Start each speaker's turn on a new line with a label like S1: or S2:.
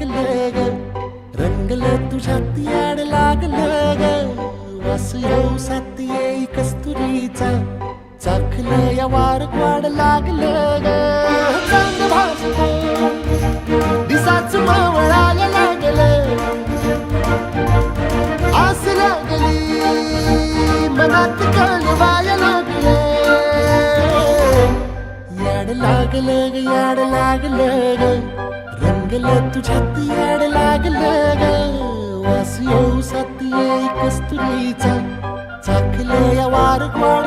S1: लागलं ग, रंगलं तुझ्यात याड लागलं ग. वास येऊ साथ येई कस्तुरीचा, चाखलं या वार वाड लागलं ग. चांग भासलं दिसाच मावळायला लागलं, आस लागली मनात कळवाया लागलं. याड लागलं ग, याड लागलं ग, रंगलं तुझ्यात याड लागलं ग. वास येऊ साथ येई कस्तुरीचा, चाखलं या वार वाड